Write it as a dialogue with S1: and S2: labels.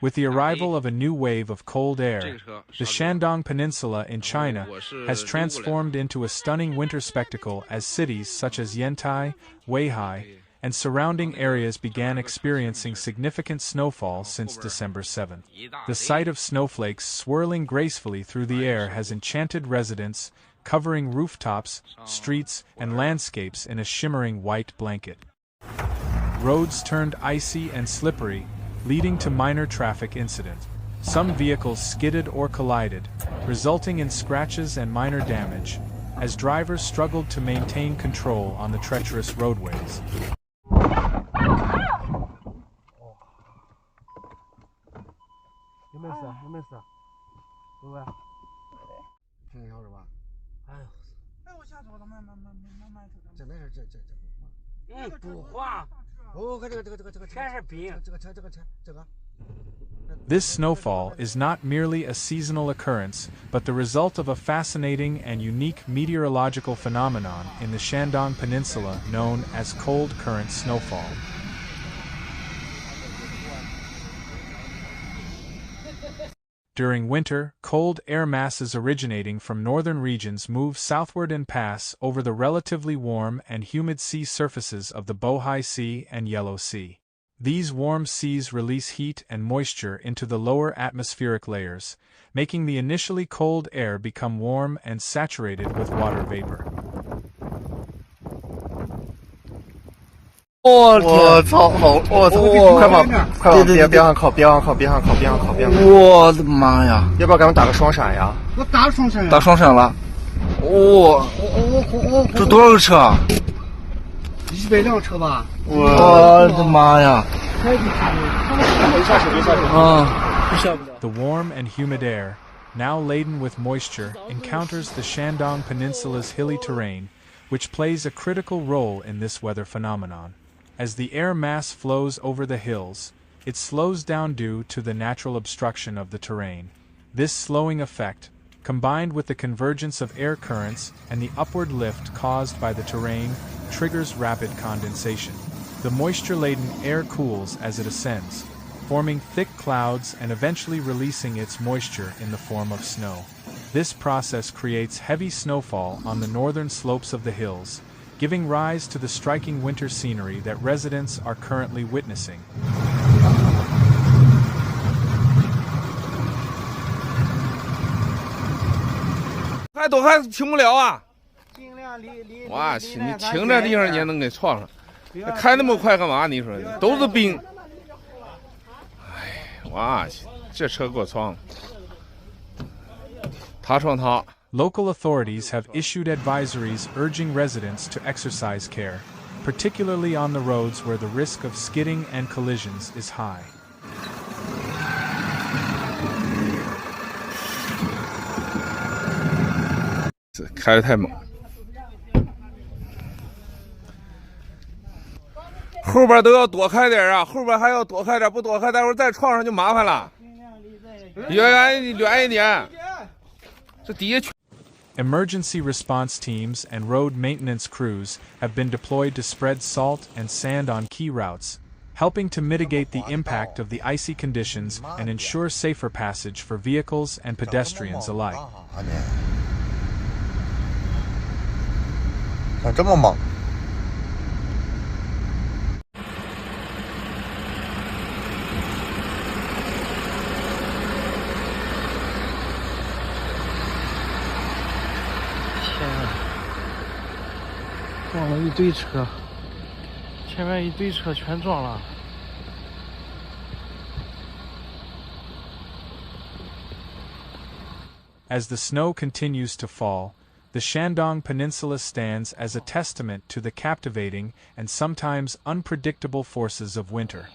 S1: With the arrival of a new wave of cold air, the Shandong Peninsula in China has transformed into a stunning winter spectacle as cities such as Yantai, Weihai, and surrounding areas began experiencing significant snowfall since December 7. The sight of snowflakes swirling gracefully through the air has enchanted residents, covering rooftops, streets, and landscapes in a shimmering white blanket. Roads turned icy and slippery, leading to minor traffic incidents. Some vehicles skidded or collided, resulting in scratches and minor damage, as drivers struggled to maintain control on the treacherous roadways. This snowfall is not merely a seasonal occurrence, but the result of a fascinating and unique meteorological phenomenon in the Shandong Peninsula known as cold current snowfall. During winter, cold air masses originating from northern regions move southward and pass over the relatively warm and humid sea surfaces of the Weihai Sea and Yellow Sea. These warm seas release heat and moisture into the lower atmospheric layers, making the initially cold air become warm and saturated with water vapor.
S2: 我操！我操！快往，别往靠！我的妈呀！要不要给我们打个双闪呀？我打双闪呀！打双闪了。这多少个车啊？100辆车吧。我的妈呀！别下去！下不了。
S1: The warm and humid air, now laden with moisture, encounters the Shandong Peninsula's hilly terrain, which plays a critical role in this weather phenomenon. As the air mass flows over the hills, it slows down due to the natural obstruction of the terrain. This slowing effect, combined with the convergence of air currents and the upward lift caused by the terrain, triggers rapid condensation. The moisture-laden air cools as it ascends, forming thick clouds and eventually releasing its moisture in the form of snow. This process creates heavy snowfall on the northern slopes of the hills, giving rise to the striking winter scenery that residents are currently witnessing.
S3: 还停不了啊！我去，你停这地方你也能给撞上，开那么快干嘛？你说都是冰。哎，我去，这车给我撞了，他撞他。
S1: Local authorities have issued advisories urging residents to exercise care, particularly on the roads where the risk of skidding and collisions is high.
S3: 开得太猛，后边都要躲开点啊！后边还要躲开点，不躲开，待会儿再撞上就麻烦了。远一点，这底下。
S1: Emergency response teams and road maintenance crews have been deployed to spread salt and sand on key routes, helping to mitigate the impact of the icy conditions and ensure safer passage for vehicles and pedestrians alike.
S2: 咋这么猛？
S4: 撞了一堆车，前面一堆车全撞了。
S1: As the snow continues to fall, the Shandong Peninsula stands as a testament to the captivating and sometimes unpredictable forces of winter.